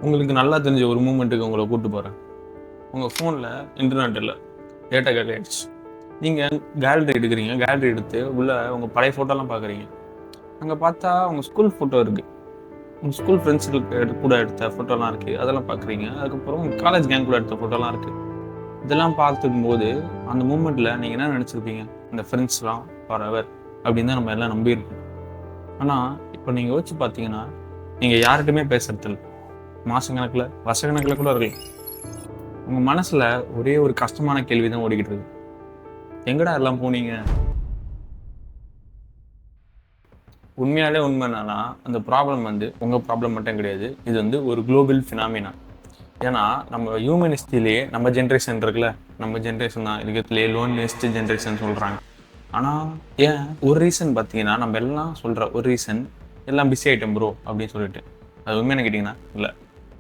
உங்களுக்கு நல்லா தெரிஞ்ச ஒரு மூமெண்ட்டுக்கு உங்களை கூப்பிட்டு போகிறேன். உங்கள் ஃபோனில் இன்டர்நெட் இல்லை, டேட்டா காலி ஆகிடுச்சு. நீங்கள் கேலரி எடுக்கிறீங்க, கேலரி எடுத்து உள்ளே உங்கள் பழைய ஃபோட்டோலாம் பார்க்குறீங்க. அங்கே பார்த்தா உங்கள் ஸ்கூல் ஃபோட்டோ இருக்குது, உங்கள் ஸ்கூல் ஃப்ரெண்ட்ஸுக்கு கூட எடுத்த ஃபோட்டோலாம் இருக்குது, அதெல்லாம் பார்க்குறீங்க. அதுக்கப்புறம் உங்கள் காலேஜ் கேங் கூட எடுத்த ஃபோட்டோலாம் இருக்குது. இதெல்லாம் பார்த்துக்கும் போது அந்த மூமெண்ட்டில் நீங்கள் என்ன நினச்சிருப்பீங்க? இந்த ஃப்ரெண்ட்ஸ்லாம் ஃபார் எவர் அப்படின்னு தான் நம்ம எல்லாம் நம்பியிருக்கோம். ஆனால் இப்போ நீங்கள் யோசிச்சு பார்த்தீங்கன்னா நீங்கள் யார்கிட்டையுமே பேசுறதில்ல. மாசக்கணக்கில் வருஷக்கணக்கில் கூட இருக்கலாம். உங்கள் மனசில் ஒரே ஒரு கஷ்டமான கேள்வி தான் ஓடிக்கிட்டு இருக்கு. எங்கடா எல்லாம் போனீங்க? உண்மையாலே உண்மை என்னன்னா அந்த ப்ராப்ளம் உங்கள் ப்ராப்ளம் மட்டும் கிடையாது. இது ஒரு குளோபல் ஃபினாமினா. ஏன்னா நம்ம ஹியூமனிஸ்டிலேயே நம்ம ஜென்ரேஷன் இருக்குல்ல, நம்ம ஜென்ரேஷன் தான் இருக்கிறதுலே லோன்லியஸ்ட் ஜென்ரேஷன் சொல்கிறாங்க. ஆனால் ஏன் ஒரு ரீசன் பார்த்தீங்கன்னா, நம்ம எல்லாம் சொல்கிற ஒரு ரீசன் எல்லாம் பிஸி ஆகிட்டோம் ப்ரோ அப்படின்னு சொல்லிட்டு. அது உண்மையான கேட்டிங்கன்னா இல்லை,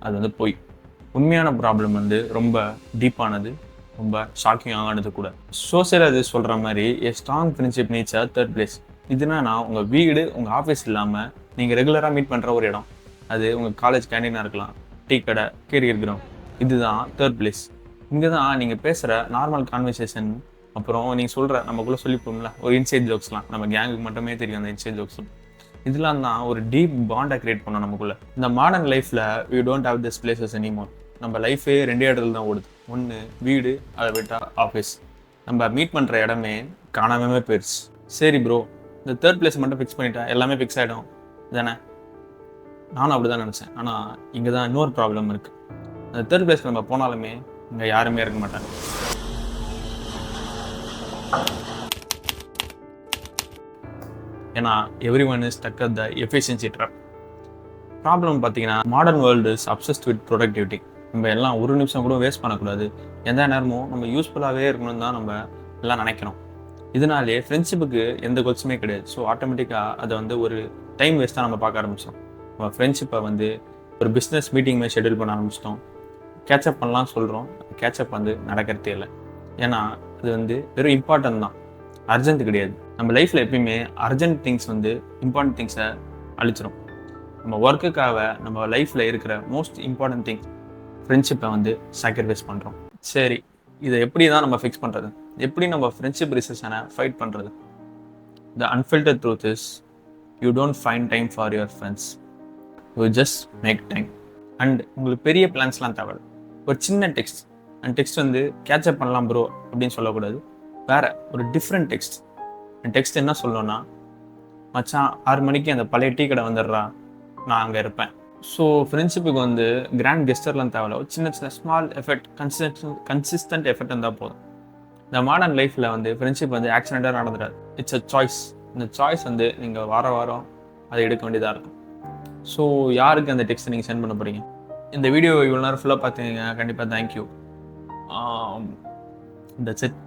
அது போய் உண்மையான ப்ராப்ளம் ரொம்ப டீப்பானது, ரொம்ப ஷாக்கிங் ஆகானது கூட. சோசியல் அது சொல்கிற மாதிரி ஏ strong friendship needs a third place. இதுனா உங்கள் வீடு, உங்கள் ஆஃபீஸ் இல்லாமல் நீங்கள் ரெகுலராக மீட் பண்ணுற ஒரு இடம். அது உங்கள் காலேஜ் கேண்டீனாக இருக்கலாம், டீ கடை, கேரியர் கிரவுண்ட். இதுதான் தேர்ட் பிளேஸ். இங்கே தான் நீங்கள் பேசுகிற நார்மல் கான்வர்சேஷன், அப்புறம் நீங்கள் சொல்கிற நமக்குள்ளே சொல்லிப்போம்ல ஒரு இன்சைட் ஜோக்ஸ்லாம், நம்ம கேங்குக்கு மட்டுமே தெரியும் அந்த இன்சைட் ஜோக்ஸ். இதெல்லாம் தான் ஒரு டீப் பாண்டை கிரியேட் பண்ணோம் நமக்குள்ள. இந்த மாடர்ன் லைஃப்பில் we don't have this places anymore. நம்ம லைஃபே ரெண்டே இடத்துல தான் ஓடுது. ஒன்று வீடு, அதை விட்டால் ஆஃபீஸ். நம்ம மீட் பண்ணுற இடமே காணாமே போயிடுச்சு. சரி ப்ரோ, இந்த தேர்ட் பிளேஸ் மட்டும் ஃபிக்ஸ் பண்ணிட்டா எல்லாமே ஃபிக்ஸ் ஆகிடும் தானே? நானும் அப்படி தான் நினச்சேன். ஆனால் இங்கே தான் இன்னொரு ப்ராப்ளம் இருக்குது. அந்த தேர்ட் பிளேஸ்க்கு நம்ம போனாலுமே இங்கே யாருமே இருக்க மாட்டாங்க. ஏன்னா everyone is stuck at the efficiency trap. Problem பார்த்தீங்கன்னா modern world is obsessed with productivity. நம்ம எல்லாம் ஒரு நிமிஷம் கூட வேஸ்ட் பண்ணக்கூடாது, எந்த நேரமும் நம்ம யூஸ்ஃபுல்லாகவே இருக்கணும்னு தான் நம்ம எல்லாம் நினைக்கிறோம். இதனாலே ஃப்ரெண்ட்ஷிப்புக்கு எந்த கோல்ஸுமே கிடையாது. ஸோ ஆட்டோமேட்டிக்காக அதை ஒரு டைம் வேஸ்ட்டாக நம்ம பார்க்க ஆரம்பித்தோம். நம்ம ஃப்ரெண்ட்ஷிப்பை ஒரு பிஸ்னஸ் மீட்டிங் மாதிரி ஷெட்யூல் பண்ண ஆரம்பிச்சிட்டோம். கேட்சப் பண்ணலாம் சொல்கிறோம், கேட்சப் நடக்கிறதே இல்லை. ஏன்னா அது வெறும் இம்பார்ட்டன்ட் தான், அர்ஜென்ட் கிடையாது. நம்ம லைஃப்பில் எப்பயுமே அர்ஜென்ட் திங்ஸ் இம்பார்ட்டன்ட் திங்ஸை அழிச்சிடும். நம்ம ஒர்க்குக்காக நம்ம லைஃப்பில் இருக்கிற மோஸ்ட் இம்பார்ட்டன்ட் திங் ஃப்ரெண்ட்ஷிப்பை சாக்ரிஃபைஸ் பண்ணுறோம். சரி, இதை எப்படி தான் நம்ம ஃபிக்ஸ் பண்ணுறது? எப்படி நம்ம ஃப்ரெண்ட்ஷிப் ரிசெஷனை ஃபைட் பண்ணுறது? The unfiltered truth is you don't find time for your friends, you just make time. And உங்களுக்கு பெரிய பிளான்ஸ்லாம் தேவை. ஒரு சின்ன டெக்ஸ்ட், அந்த டெக்ஸ்ட் கேட்சப் பண்ணலாம் ப்ரோ அப்படின்னு சொல்லக்கூடாது. வேற ஒரு டிஃப்ரெண்ட் டெக்ஸ்ட். அந்த டெக்ஸ்ட் என்ன சொல்லணும்னா, மச்சான் 6 மணிக்கு அந்த பழைய டீ கடை வந்துடுறா, நான் அங்கே இருப்பேன். ஸோ ஃப்ரெண்ட்ஷிப்புக்கு கிராண்ட் கெஸ்டர்லாம் தேவையில்ல, ஒரு சின்ன சின்ன ஸ்மால் எஃபெக்ட், கன்சிஸ்டன்ட் எஃபெக்ட் இருந்தால் போதும். இந்த மாடர்ன் லைஃப்பில் ஃப்ரெண்ட்ஷிப் ஆக்சிடென்ட்டாக நடந்துடாது. It's a choice. இந்த சாய்ஸ் நீங்கள் வாரம் அதை எடுக்க வேண்டியதாக இருக்கும். ஸோ யாருக்கு அந்த டெக்ஸ்ட்டை நீங்கள் சென்ட் பண்ண போகிறீங்க? இந்த வீடியோ இவ்வளோ நேரம் ஃபுல்லாக பார்த்தீங்க, கண்டிப்பாக தேங்க்யூ. That's it.